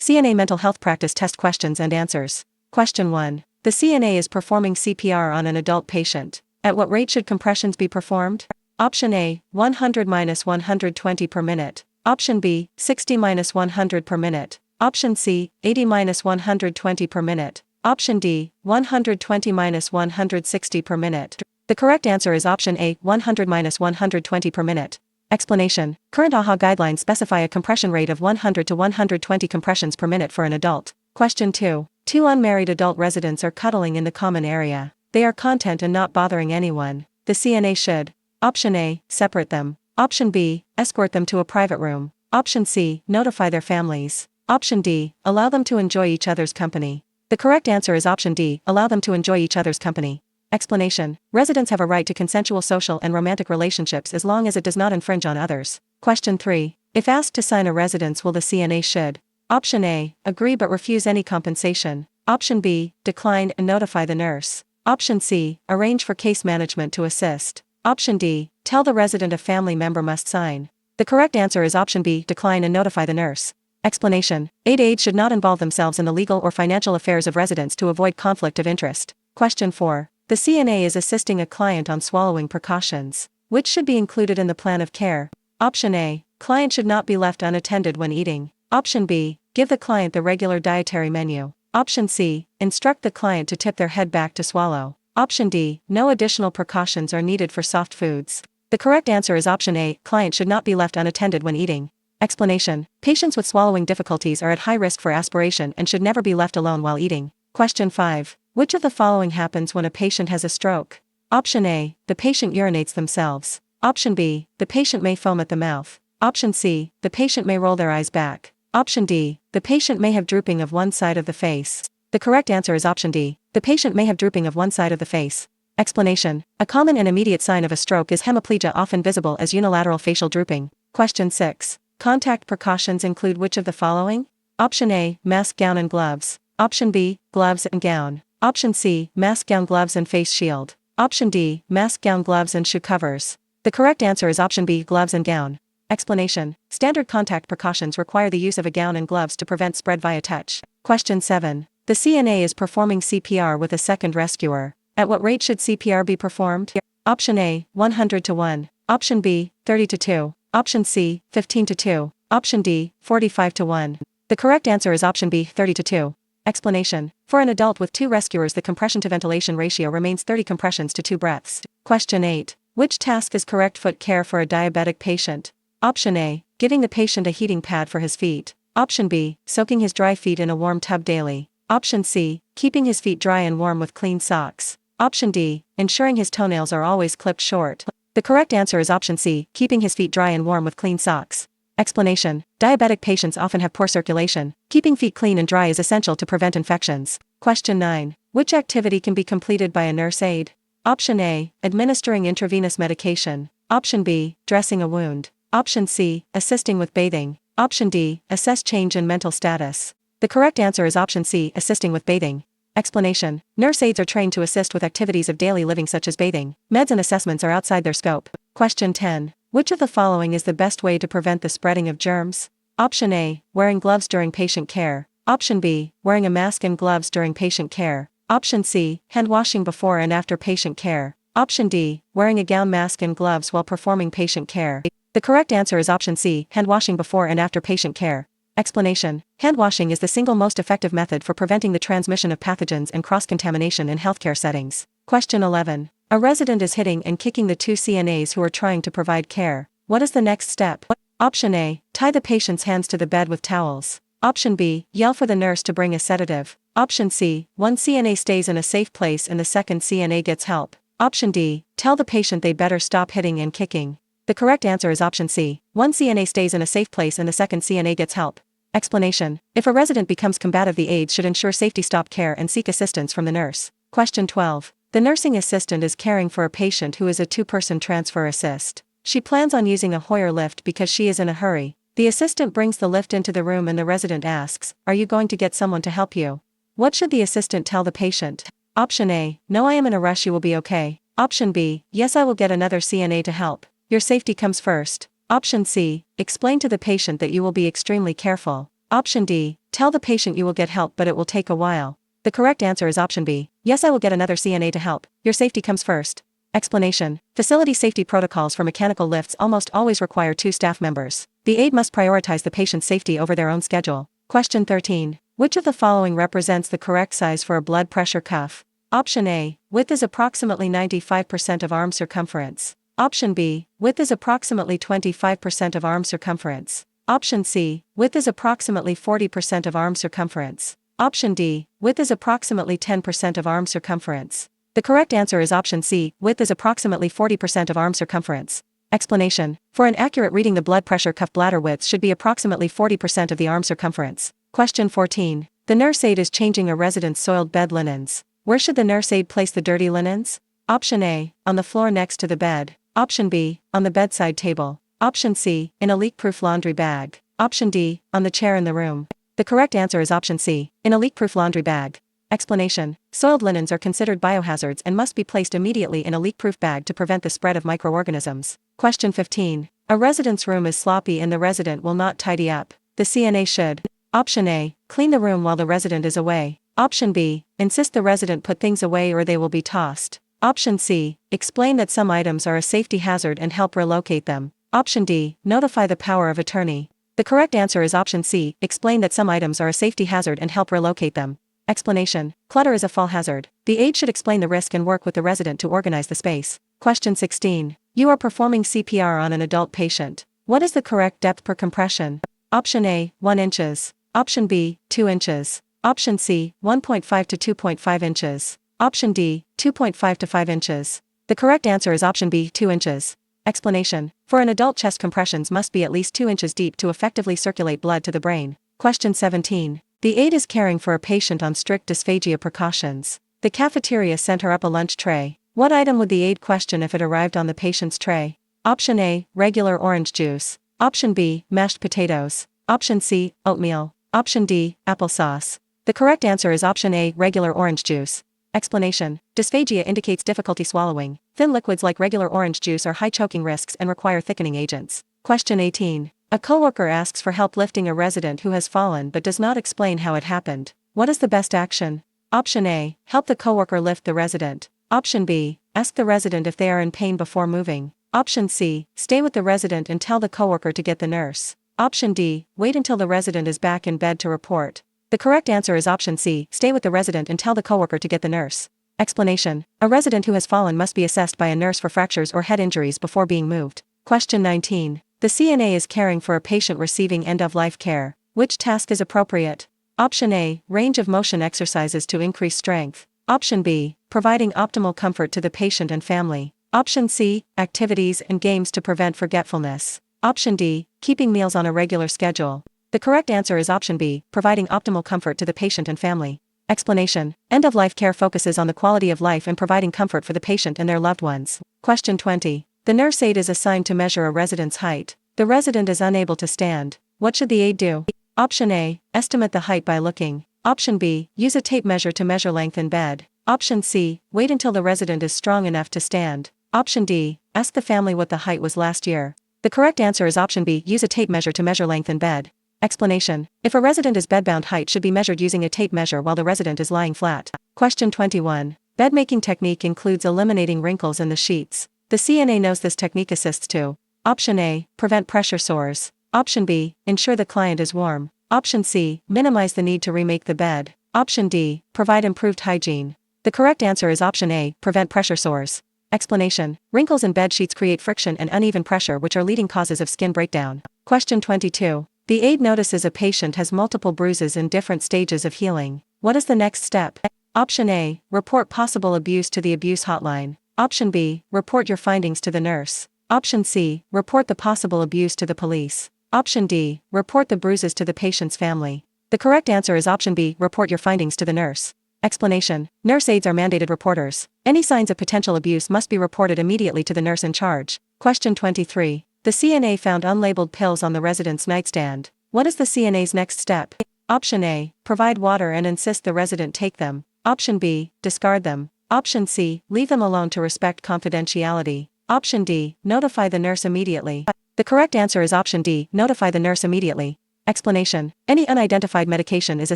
CNA Mental Health Practice Test Questions and Answers. Question 1. The CNA is performing CPR on an adult patient. At what rate should compressions be performed? Option A, 100-120 per minute. Option B, 60-100 per minute. Option C, 80-120 per minute. Option D, 120-160 per minute. The correct answer is option A, 100-120 per minute. Explanation. Current AHA guidelines specify a compression rate of 100 to 120 compressions per minute for an adult. Question 2. Two unmarried adult residents are cuddling in the common area. They are content and not bothering anyone. The CNA should: Option A, separate them. Option B, escort them to a private room. Option C, notify their families. Option D, allow them to enjoy each other's company. The correct answer is option D, allow them to enjoy each other's company. Explanation. Residents have a right to consensual social and romantic relationships as long as it does not infringe on others. Question 3. If asked to sign a residence, will the CNA should: Option A, agree but refuse any compensation. Option B, decline and notify the nurse. Option C, arrange for case management to assist. Option D, tell the resident a family member must sign. The correct answer is option B, decline and notify the nurse. Explanation. Aides should not involve themselves in the legal or financial affairs of residents to avoid conflict of interest. Question 4. The CNA is assisting a client on swallowing precautions. Which should be included in the plan of care? Option A, client should not be left unattended when eating. Option B, give the client the regular dietary menu. Option C, instruct the client to tip their head back to swallow. Option D, no additional precautions are needed for soft foods. The correct answer is option A, client should not be left unattended when eating. Explanation. Patients with swallowing difficulties are at high risk for aspiration and should never be left alone while eating. Question 5. Which of the following happens when a patient has a stroke? Option A, the patient urinates themselves. Option B, the patient may foam at the mouth. Option C, the patient may roll their eyes back. Option D, the patient may have drooping of one side of the face. The correct answer is option D, the patient may have drooping of one side of the face. Explanation. A common and immediate sign of a stroke is hemiplegia, often visible as unilateral facial drooping. Question 6. Contact precautions include which of the following? Option A, mask, gown and gloves. Option B, gloves and gown. Option C, mask, gown, gloves and face shield. Option D, mask, gown, gloves and shoe covers. The correct answer is option B, gloves and gown. Explanation. Standard contact precautions require the use of a gown and gloves to prevent spread via touch. Question 7. The CNA is performing CPR with a second rescuer. At what rate should CPR be performed? Option A, 100 to 1. Option B, 30 to 2. Option C, 15 to 2. Option D, 45 to 1. The correct answer is option B, 30 to 2. Explanation. For an adult with 2 rescuers, the compression to ventilation ratio remains 30 compressions to 2 breaths. Question 8. Which task is correct foot care for a diabetic patient? Option A, giving the patient a heating pad for his feet. Option B, soaking his dry feet in a warm tub daily. Option C, keeping his feet dry and warm with clean socks. Option D, ensuring his toenails are always clipped short. The correct answer is option C, keeping his feet dry and warm with clean socks. Explanation. Diabetic patients often have poor circulation. Keeping feet clean and dry is essential to prevent infections. Question 9. Which activity can be completed by a nurse aide? Option A, administering intravenous medication. Option B, dressing a wound. Option C, assisting with bathing. Option D, assess change in mental status. The correct answer is option C, assisting with bathing. Explanation. Nurse aides are trained to assist with activities of daily living such as bathing. Meds and assessments are outside their scope. Question 10. Which of the following is the best way to prevent the spreading of germs? Option A, wearing gloves during patient care. Option B, wearing a mask and gloves during patient care. Option C, hand washing before and after patient care. Option D, wearing a gown, mask and gloves while performing patient care. The correct answer is option C, hand washing before and after patient care. Explanation. Hand washing is the single most effective method for preventing the transmission of pathogens and cross-contamination in healthcare settings. Question 11. A resident is hitting and kicking the 2 CNAs who are trying to provide care. What is the next step? Option A, tie the patient's hands to the bed with towels. Option B, yell for the nurse to bring a sedative. Option C, one CNA stays in a safe place and the second CNA gets help. Option D, tell the patient they better stop hitting and kicking. The correct answer is option C, one CNA stays in a safe place and the second CNA gets help. Explanation. If a resident becomes combative, the aides should ensure safety, stop care and seek assistance from the nurse. Question 12. The nursing assistant is caring for a patient who is a 2-person transfer assist. She plans on using a Hoyer lift because she is in a hurry. The assistant brings the lift into the room and the resident asks, "Are you going to get someone to help you?" What should the assistant tell the patient? Option A, "No, I am in a rush, you will be okay." Option B, "Yes, I will get another CNA to help. Your safety comes first." Option C, explain to the patient that you will be extremely careful. Option D, tell the patient you will get help but it will take a while. The correct answer is option B. Yes, I will get another CNA to help. Your safety comes first. Explanation. Facility safety protocols for mechanical lifts almost always require 2 staff members. The aide must prioritize the patient's safety over their own schedule. Question 13. Which of the following represents the correct size for a blood pressure cuff? Option A. Width is approximately 95% of arm circumference. Option B. Width is approximately 25% of arm circumference. Option C. Width is approximately 40% of arm circumference. Option D. Width is approximately 10% of arm circumference. The correct answer is option C. Width is approximately 40% of arm circumference. Explanation. For an accurate reading, the blood pressure cuff bladder width should be approximately 40% of the arm circumference. Question 14. The nurse aide is changing a resident's soiled bed linens. Where should the nurse aide place the dirty linens? Option A. On the floor next to the bed. Option B. On the bedside table. Option C. In a leak-proof laundry bag. Option D. On the chair in the room. The correct answer is option C. In a leak-proof laundry bag. Explanation. Soiled linens are considered biohazards and must be placed immediately in a leak-proof bag to prevent the spread of microorganisms. Question 15. A resident's room is sloppy and the resident will not tidy up. The CNA should. Option A. Clean the room while the resident is away. Option B. Insist the resident put things away or they will be tossed. Option C. Explain that some items are a safety hazard and help relocate them. Option D. Notify the power of attorney. The correct answer is option C. Explain that some items are a safety hazard and help relocate them. Explanation. Clutter is a fall hazard. The aide should explain the risk and work with the resident to organize the space. Question 16. You are performing CPR on an adult patient. What is the correct depth per compression? Option A. 1 inches. Option B. 2 inches. Option C. 1.5 to 2.5 inches. Option D. 2.5 to 5 inches. The correct answer is option B. 2 inches. Explanation. For an adult, chest compressions must be at least 2 inches deep to effectively circulate blood to the brain. Question 17. The aide is caring for a patient on strict dysphagia precautions. The cafeteria sent her up a lunch tray. What item would the aide question if it arrived on the patient's tray? Option A. Regular orange juice. Option B. Mashed potatoes. Option C. Oatmeal. Option D. Applesauce. The correct answer is option A. Regular orange juice. Explanation. Dysphagia indicates difficulty swallowing. Thin liquids like regular orange juice are high choking risks and require thickening agents. Question 18. A coworker asks for help lifting a resident who has fallen but does not explain how it happened. What is the best action? Option A. Help the coworker lift the resident. Option B. Ask the resident if they are in pain before moving. Option C. Stay with the resident and tell the coworker to get the nurse. Option D. Wait until the resident is back in bed to report. The correct answer is option C. Stay with the resident and tell the coworker to get the nurse. Explanation. A resident who has fallen must be assessed by a nurse for fractures or head injuries before being moved. Question 19. The CNA is caring for a patient receiving end-of-life care. Which task is appropriate? Option A. Range of motion exercises to increase strength. Option B. Providing optimal comfort to the patient and family. Option C. Activities and games to prevent forgetfulness. Option D. Keeping meals on a regular schedule. The correct answer is option B. Providing optimal comfort to the patient and family. Explanation. End-of-life care focuses on the quality of life and providing comfort for the patient and their loved ones. Question 20. The nurse aide is assigned to measure a resident's height. The resident is unable to stand. What should the aide do? Option A. Estimate the height by looking. Option B. Use a tape measure to measure length in bed. Option C. Wait until the resident is strong enough to stand. Option D. Ask the family what the height was last year. The correct answer is option B. Use a tape measure to measure length in bed. Explanation. If a resident is bedbound, height should be measured using a tape measure while the resident is lying flat. Question 21. Bed-making technique includes eliminating wrinkles in the sheets. The CNA knows this technique assists to: Option A. Prevent pressure sores. Option B. Ensure the client is warm. Option C. Minimize the need to remake the bed. Option D. Provide improved hygiene. The correct answer is option A. Prevent pressure sores. Explanation. Wrinkles in bed sheets create friction and uneven pressure, which are leading causes of skin breakdown. Question 22. The aide notices a patient has multiple bruises in different stages of healing. What is the next step? Option A. Report possible abuse to the abuse hotline. Option B. Report your findings to the nurse. Option C. Report the possible abuse to the police. Option D. Report the bruises to the patient's family. The correct answer is option B. Report your findings to the nurse. Explanation. Nurse aides are mandated reporters. Any signs of potential abuse must be reported immediately to the nurse in charge. Question 23. The CNA found unlabeled pills on the resident's nightstand. What is the CNA's next step? Option A. Provide water and insist the resident take them. Option B. Discard them. Option C. Leave them alone to respect confidentiality. Option D. Notify the nurse immediately. The correct answer is option D. Notify the nurse immediately. Explanation. Any unidentified medication is a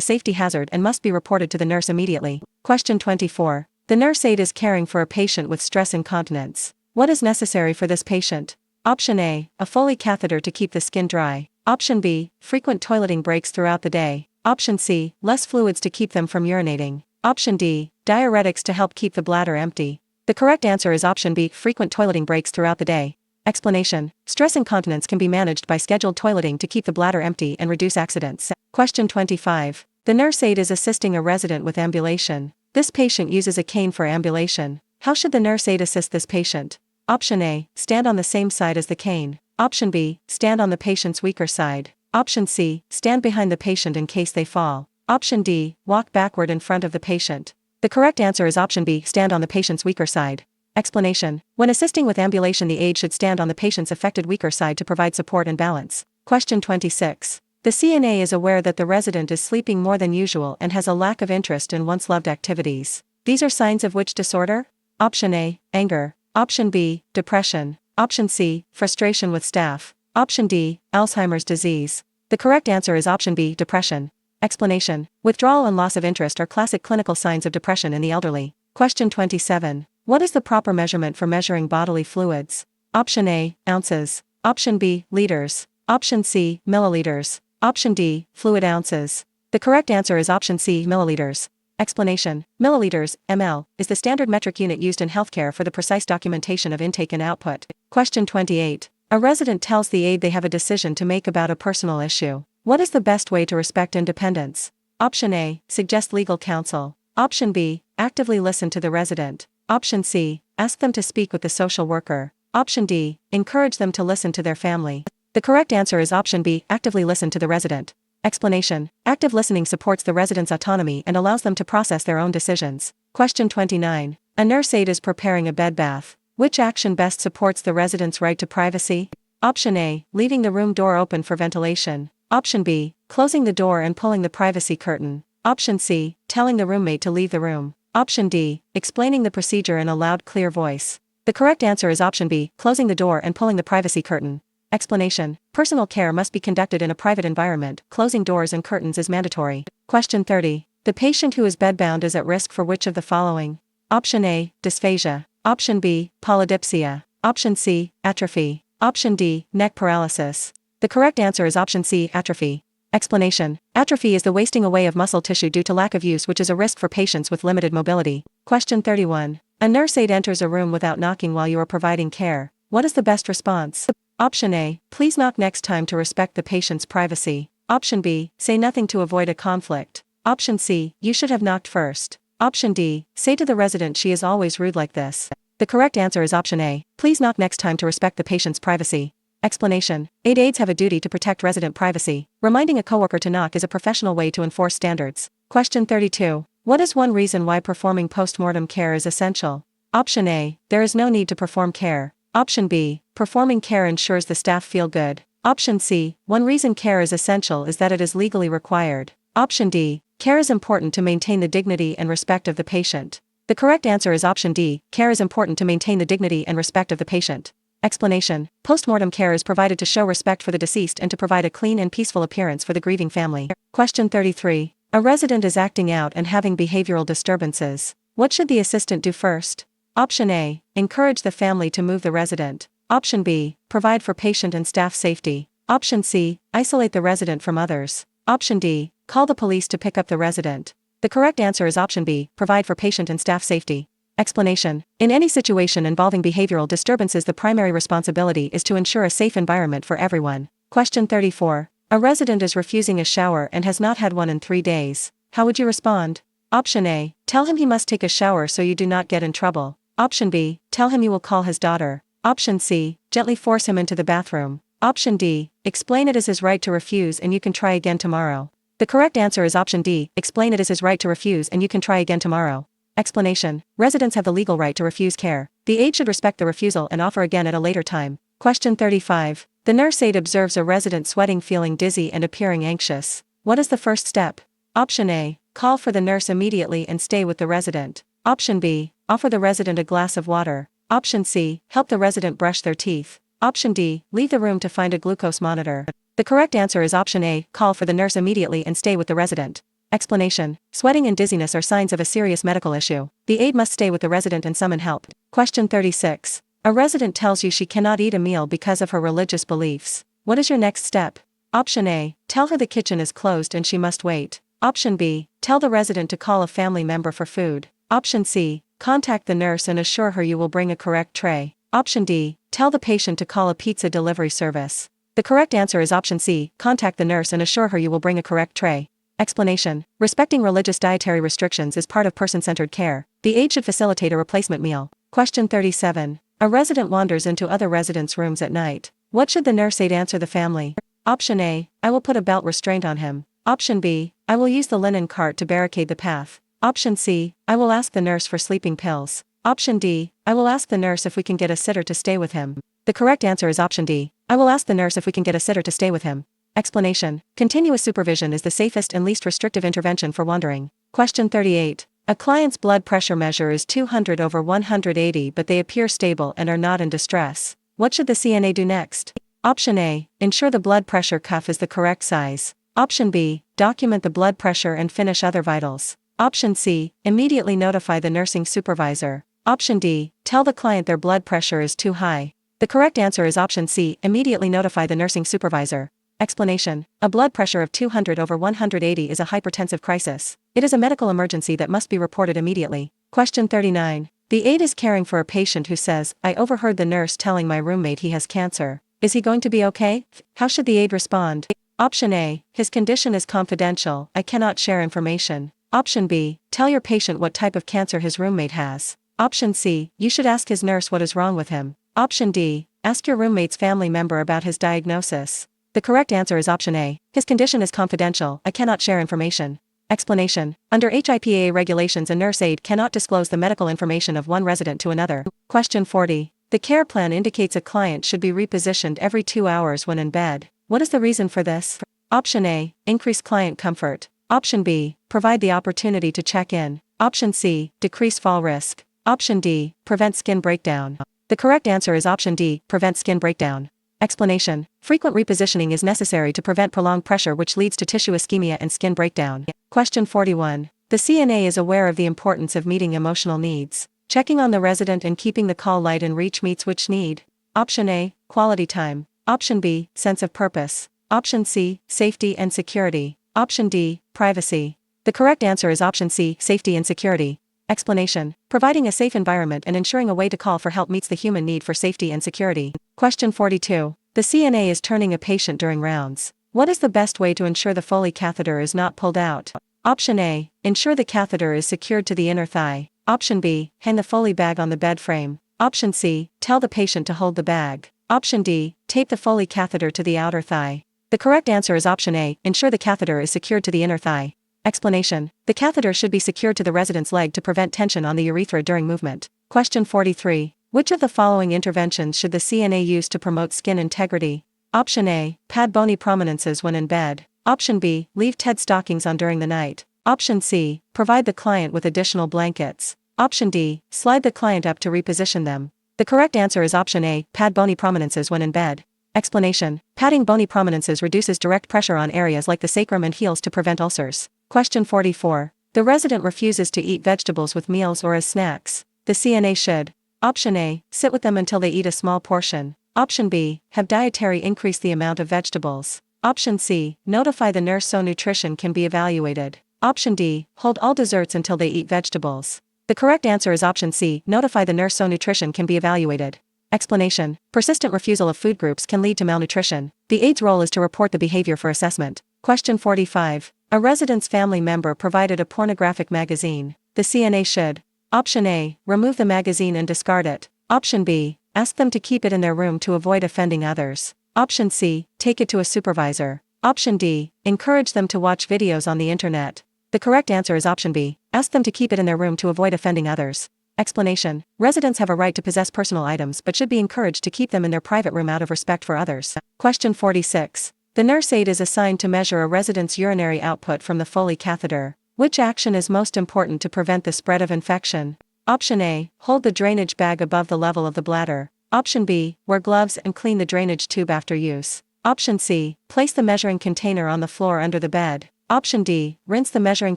safety hazard and must be reported to the nurse immediately. Question 24. The nurse aide is caring for a patient with stress incontinence. What is necessary for this patient? Option A. A Foley catheter to keep the skin dry. Option B. Frequent toileting breaks throughout the day. Option C. Less fluids to keep them from urinating. Option D. Diuretics to help keep the bladder empty. The correct answer is option B. Frequent toileting breaks throughout the day. Explanation. Stress incontinence can be managed by scheduled toileting to keep the bladder empty and reduce accidents. Question 25. The nurse aide is assisting a resident with ambulation. This patient uses a cane for ambulation. How should the nurse aide assist this patient? Option A. Stand on the same side as the cane. Option B. Stand on the patient's weaker side. Option C. Stand behind the patient in case they fall. Option D. Walk backward in front of the patient. The correct answer is option B. Stand on the patient's weaker side. Explanation. When assisting with ambulation, the aide should stand on the patient's affected weaker side to provide support and balance. Question 26. The CNA is aware that the resident is sleeping more than usual and has a lack of interest in once-loved activities. These are signs of which disorder? Option A. Anger. Option B. Depression. Option C. Frustration with staff. Option D. Alzheimer's disease. The correct answer is option B. Depression. Explanation. Withdrawal and loss of interest are classic clinical signs of depression in the elderly. Question 27. What is the proper measurement for measuring bodily fluids? Option A. Ounces. Option B. Liters. Option C. Milliliters. Option D. Fluid ounces. The correct answer is option C. Milliliters. Explanation. Milliliters, ml, is the standard metric unit used in healthcare for the precise documentation of intake and output. Question 28. A resident tells the aide they have a decision to make about a personal issue. What is the best way to respect independence? Option A. Suggest legal counsel. Option B. Actively listen to the resident. Option C. Ask them to speak with the social worker. Option D. Encourage them to listen to their family. The correct answer is option B. Actively listen to the resident. Explanation. Active listening supports the resident's autonomy and allows them to process their own decisions. Question 29. A nurse aide is preparing a bed bath. Which action best supports the resident's right to privacy? Option A. Leaving the room door open for ventilation. Option B. Closing the door and pulling the privacy curtain. Option C. Telling the roommate to leave the room. Option D. Explaining the procedure in a loud, clear voice. The correct answer is option B. Closing the door and pulling the privacy curtain. Explanation. Personal care must be conducted in a private environment. Closing doors and curtains is mandatory. Question 30. The patient who is bedbound is at risk for which of the following? Option A. Dysphagia. Option B. Polydipsia. Option C. Atrophy. Option D. Neck paralysis. The correct answer is option C. Atrophy. Explanation. Atrophy is the wasting away of muscle tissue due to lack of use, which is a risk for patients with limited mobility. Question 31. A nurse aide enters a room without knocking while you are providing care. What is the best response? Option A. Please knock next time to respect the patient's privacy. Option B. Say nothing to avoid a conflict. Option C. You should have knocked first. Option D. Say to the resident she is always rude like this. The correct answer is option A. Please knock next time to respect the patient's privacy. Explanation. Aide aides have a duty to protect resident privacy. Reminding a coworker to knock is a professional way to enforce standards. Question 32. What is one reason why performing post-mortem care is essential? Option A. There is no need to perform care. Option B. Performing care ensures the staff feel good. Option C. One reason care is essential is that it is legally required. Option D. Care is important to maintain the dignity and respect of the patient. The correct answer is option D. Care is important to maintain the dignity and respect of the patient. Explanation. Postmortem care is provided to show respect for the deceased and to provide a clean and peaceful appearance for the grieving family. Question 33. A resident is acting out and having behavioral disturbances. What should the assistant do first? Option A. Encourage the family to move the resident. Option B. Provide for patient and staff safety. Option C. Isolate the resident from others. Option D. Call the police to pick up the resident. The correct answer is option B. Provide for patient and staff safety. Explanation. In any situation involving behavioral disturbances, the primary responsibility is to ensure a safe environment for everyone. Question 34. A resident is refusing a shower and has not had one in 3 days. How would you respond? Option A. Tell him he must take a shower so you do not get in trouble. Option B. Tell him you will call his daughter. Option C. Gently force him into the bathroom. Option D. Explain it is his right to refuse and you can try again tomorrow. The correct answer is option D. Explain it is his right to refuse and you can try again tomorrow. Explanation. Residents have the legal right to refuse care. The aide should respect the refusal and offer again at a later time. Question 35. The nurse aide observes a resident sweating, feeling dizzy and appearing anxious. What is the first step? Option A. Call for the nurse immediately and stay with the resident. Option B. Offer the resident a glass of water. Option C. Help the resident brush their teeth. Option D. Leave the room to find a glucose monitor. The correct answer is option A, call for the nurse immediately and stay with the resident. Explanation. Sweating and dizziness are signs of a serious medical issue. The aide must stay with the resident and summon help. Question 36. A resident tells you she cannot eat a meal because of her religious beliefs. What is your next step? Option A. Tell her the kitchen is closed and she must wait. Option B. Tell the resident to call a family member for food. Option C. Contact the nurse and assure her you will bring a correct tray. Option D. Tell the patient to call a pizza delivery service. The correct answer is option C. Contact the nurse and assure her you will bring a correct tray. Explanation. Respecting religious dietary restrictions is part of person-centered care. The aide should facilitate a replacement meal. Question 37. A resident wanders into other residents' rooms at night. What should the nurse aide answer the family? Option A. I will put a belt restraint on him. Option B. I will use the linen cart to barricade the path. Option C. I will ask the nurse for sleeping pills. Option D. I will ask the nurse if we can get a sitter to stay with him. The correct answer is option D. I will ask the nurse if we can get a sitter to stay with him. Explanation. Continuous supervision is the safest and least restrictive intervention for wandering. Question 38. A client's blood pressure measure is 200/180 but they appear stable and are not in distress. What should the CNA do next? Option A. Ensure the blood pressure cuff is the correct size. Option B. Document the blood pressure and finish other vitals. Option C. Immediately notify the nursing supervisor. Option D. Tell the client their blood pressure is too high. The correct answer is option C. Immediately notify the nursing supervisor. Explanation. A blood pressure of 200/180 is a hypertensive crisis. It is a medical emergency that must be reported immediately. Question 39. The aide is caring for a patient who says, I overheard the nurse telling my roommate he has cancer. Is he going to be okay? How should the aide respond? Option A. His condition is confidential, I cannot share information. Option B. Tell your patient what type of cancer his roommate has. Option C. You should ask his nurse what is wrong with him. Option D. Ask your roommate's family member about his diagnosis. The correct answer is option A. His condition is confidential, I cannot share information. Explanation. Under HIPAA regulations, a nurse aide cannot disclose the medical information of one resident to another. Question 40. The care plan indicates a client should be repositioned every 2 hours when in bed. What is the reason for this? Option A. Increase client comfort. Option B. Provide the opportunity to check in. Option C. Decrease fall risk. Option D. Prevent skin breakdown. The correct answer is option D. Prevent skin breakdown. Explanation. Frequent repositioning is necessary to prevent prolonged pressure which leads to tissue ischemia and skin breakdown. Question 41. The CNA is aware of the importance of meeting emotional needs. Checking on the resident and keeping the call light in reach meets which need? Option A. Quality time. Option B. Sense of purpose. Option C. Safety and security. Option D. Privacy. The correct answer is option C. Safety and security. Explanation. Providing a safe environment and ensuring a way to call for help meets the human need for safety and security. Question 42. The CNA is turning a patient during rounds. What is the best way to ensure the Foley catheter is not pulled out? Option A. Ensure the catheter is secured to the inner thigh. Option B. Hang the Foley bag on the bed frame. Option C. Tell the patient to hold the bag. Option D. Tape the Foley catheter to the outer thigh. The correct answer is option A. Ensure the catheter is secured to the inner thigh. Explanation. The catheter should be secured to the resident's leg to prevent tension on the urethra during movement. Question 43. Which of the following interventions should the CNA use to promote skin integrity? Option A. Pad bony prominences when in bed. Option B. Leave TED stockings on during the night. Option C. Provide the client with additional blankets. Option D. Slide the client up to reposition them. The correct answer is option A. Pad bony prominences when in bed. Explanation. Padding bony prominences reduces direct pressure on areas like the sacrum and heels to prevent ulcers. Question 44. The resident refuses to eat vegetables with meals or as snacks. The CNA should. Option A. Sit with them until they eat a small portion. Option B. Have dietary increase the amount of vegetables. Option C. Notify the nurse so nutrition can be evaluated. Option D. Hold all desserts until they eat vegetables. The correct answer is option C. Notify the nurse so nutrition can be evaluated. Explanation. Persistent refusal of food groups can lead to malnutrition. The aide's role is to report the behavior for assessment. Question 45. A resident's family member provided a pornographic magazine. The CNA should. Option A. Remove the magazine and discard it. Option B. Ask them to keep it in their room to avoid offending others. Option C. Take it to a supervisor. Option D. Encourage them to watch videos on the internet. The correct answer is option B. Ask them to keep it in their room to avoid offending others. Explanation. Residents have a right to possess personal items but should be encouraged to keep them in their private room out of respect for others. Question 46. The nurse aide is assigned to measure a resident's urinary output from the Foley catheter. Which action is most important to prevent the spread of infection? Option A. Hold the drainage bag above the level of the bladder. Option B. Wear gloves and clean the drainage tube after use. Option C, place the measuring container on the floor under the bed. Option D, rinse the measuring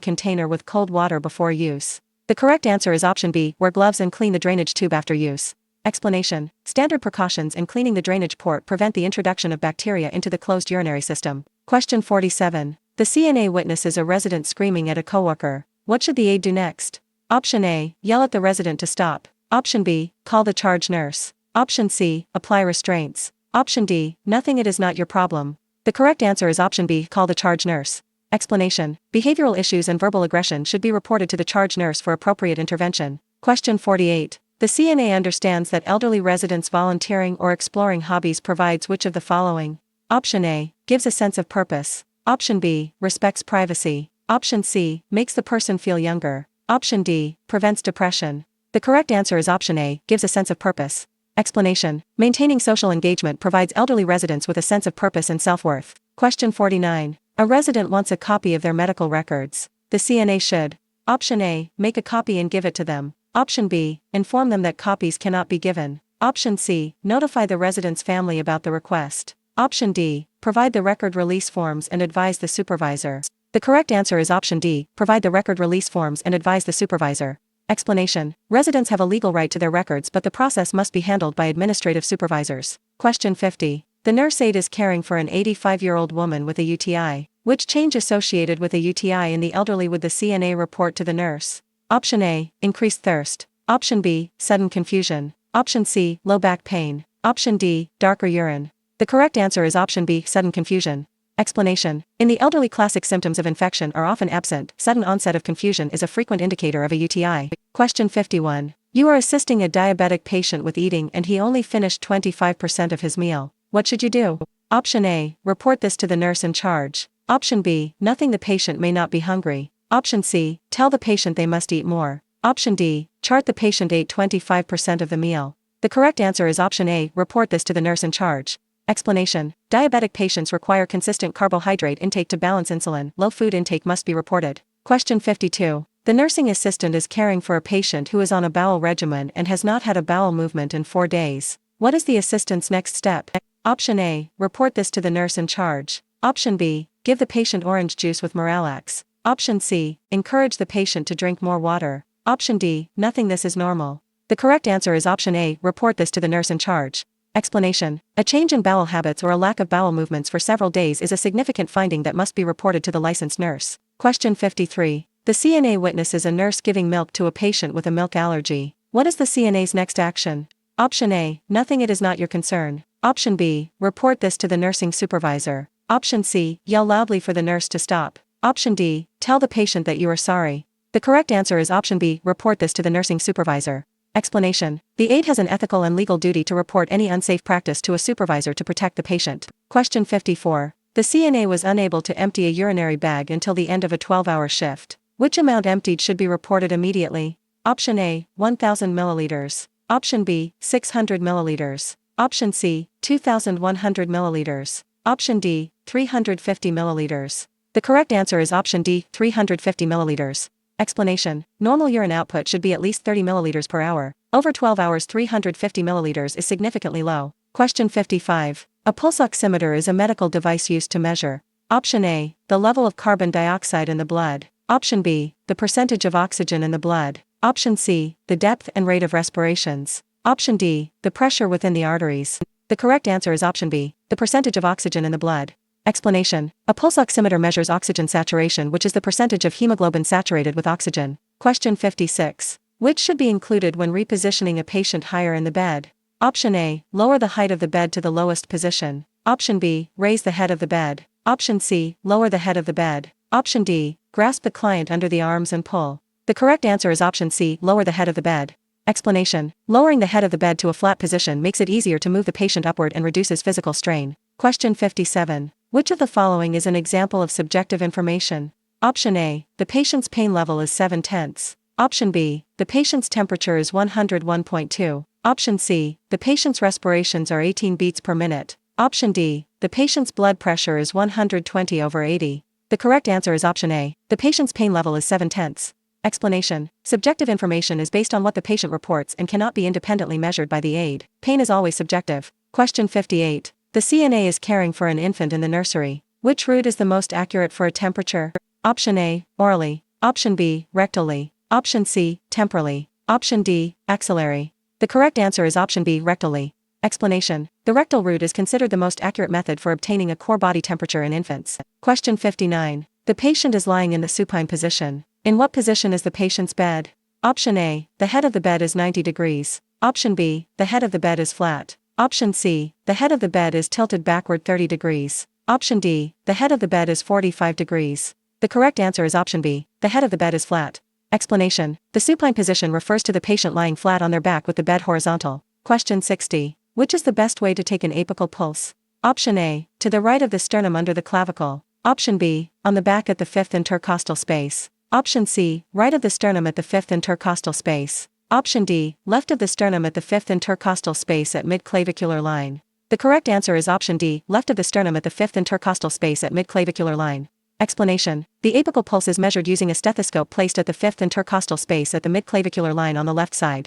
container with cold water before use. The correct answer is option B, wear gloves and clean the drainage tube after use. Explanation. Standard precautions in cleaning the drainage port prevent the introduction of bacteria into the closed urinary system. Question 47. The CNA witnesses a resident screaming at a coworker. What should the aide do next? Option A, yell at the resident to stop. Option B, call the charge nurse. Option C, apply restraints. Option D, nothing, it is not your problem. The correct answer is option B, call the charge nurse. Explanation. Behavioral issues and verbal aggression should be reported to the charge nurse for appropriate intervention. Question 48. The CNA understands that elderly residents volunteering or exploring hobbies provides which of the following? Option A, gives a sense of purpose. Option B, respects privacy. Option C, makes the person feel younger. Option D, prevents depression. The correct answer is option A, gives a sense of purpose. Explanation. Maintaining social engagement provides elderly residents with a sense of purpose and self-worth. Question 49. A resident wants a copy of their medical records. The CNA should: Option A, make a copy and give it to them. Option B, inform them that copies cannot be given. Option C, notify the resident's family about the request. Option D, provide the record release forms and advise the supervisor. The correct answer is option D, provide the record release forms and advise the supervisor. Explanation. Residents have a legal right to their records, but the process must be handled by administrative supervisors. Question 50. The nurse aide is caring for an 85-year-old woman with a UTI. Which change associated with a UTI in the elderly would the CNA report to the nurse? Option A, increased thirst. Option B, sudden confusion. Option C, low back pain. Option D, darker urine. The correct answer is option B, sudden confusion. Explanation. In the elderly, classic symptoms of infection are often absent. Sudden onset of confusion is a frequent indicator of a UTI. Question 51. You are assisting a diabetic patient with eating and he only finished 25% of his meal. What should you do? Option A, report this to the nurse in charge. Option B, nothing, the patient may not be hungry. Option C, tell the patient they must eat more. Option D, chart the patient ate 25% of the meal. The correct answer is option A, report this to the nurse in charge. Explanation. Diabetic patients require consistent carbohydrate intake to balance insulin. Low food intake must be reported. Question 52. The nursing assistant is caring for a patient who is on a bowel regimen and has not had a bowel movement in 4 days. What is the assistant's next step? Option A, report this to the nurse in charge. Option B, give the patient orange juice with Miralax. Option C, encourage the patient to drink more water. Option D, nothing, this is normal. The correct answer is option A, report this to the nurse in charge. Explanation. A change in bowel habits or a lack of bowel movements for several days is a significant finding that must be reported to the licensed nurse. Question 53. The CNA witnesses a nurse giving milk to a patient with a milk allergy. What is the CNA's next action? Option A, nothing, it is not your concern. Option B, report this to the nursing supervisor. Option C, yell loudly for the nurse to stop. Option D, tell the patient that you are sorry. The correct answer is option B, report this to the nursing supervisor. Explanation. The aide has an ethical and legal duty to report any unsafe practice to a supervisor to protect the patient. Question 54. The CNA was unable to empty a urinary bag until the end of a 12-hour shift. Which amount emptied should be reported immediately? Option A, 1,000 milliliters. Option B, 600 milliliters. Option C, 2,100 milliliters. Option D, 350 milliliters. The correct answer is option D, 350 milliliters. Explanation. Normal urine output should be at least 30 milliliters per hour. Over 12 hours 350 milliliters is significantly low. Question 55. A pulse oximeter is a medical device used to measure. Option A, the level of carbon dioxide in the blood. Option B, the percentage of oxygen in the blood. Option C, the depth and rate of respirations. Option D, the pressure within the arteries. The correct answer is option B, the percentage of oxygen in the blood. Explanation. A pulse oximeter measures oxygen saturation, which is the percentage of hemoglobin saturated with oxygen. Question 56. Which should be included when repositioning a patient higher in the bed? Option A, lower the height of the bed to the lowest position. Option B, raise the head of the bed. Option C, lower the head of the bed. Option D, grasp the client under the arms and pull. The correct answer is option C, lower the head of the bed. Explanation. Lowering the head of the bed to a flat position makes it easier to move the patient upward and reduces physical strain. Question 57. Which of the following is an example of subjective information? Option A, the patient's pain level is 7/10. Option B, the patient's temperature is 101.2. Option C, the patient's respirations are 18 beats per minute. Option D, the patient's blood pressure is 120/80. The correct answer is option A, the patient's pain level is 7/10. Explanation. Subjective information is based on what the patient reports and cannot be independently measured by the aide. Pain is always subjective. Question 58. The CNA is caring for an infant in the nursery. Which route is the most accurate for a temperature? Option A, orally. Option B, rectally. Option C, temporally. Option D, axillary. The correct answer is option B, rectally. Explanation. The rectal route is considered the most accurate method for obtaining a core body temperature in infants. Question 59. The patient is lying in the supine position. In what position is the patient's bed? Option A, the head of the bed is 90 degrees. Option B, the head of the bed is flat. Option C, the head of the bed is tilted backward 30 degrees. Option D, the head of the bed is 45 degrees. The correct answer is option B, the head of the bed is flat. Explanation. The supine position refers to the patient lying flat on their back with the bed horizontal. Question 60. Which is the best way to take an apical pulse? Option A, to the right of the sternum under the clavicle. Option B, on the back at the fifth intercostal space. Option C, right of the sternum at the fifth intercostal space. Option D, left of the sternum at the fifth intercostal space at mid-clavicular line. The correct answer is option D, left of the sternum at the fifth intercostal space at mid-clavicular line. Explanation. The apical pulse is measured using a stethoscope placed at the fifth intercostal space at the mid-clavicular line on the left side.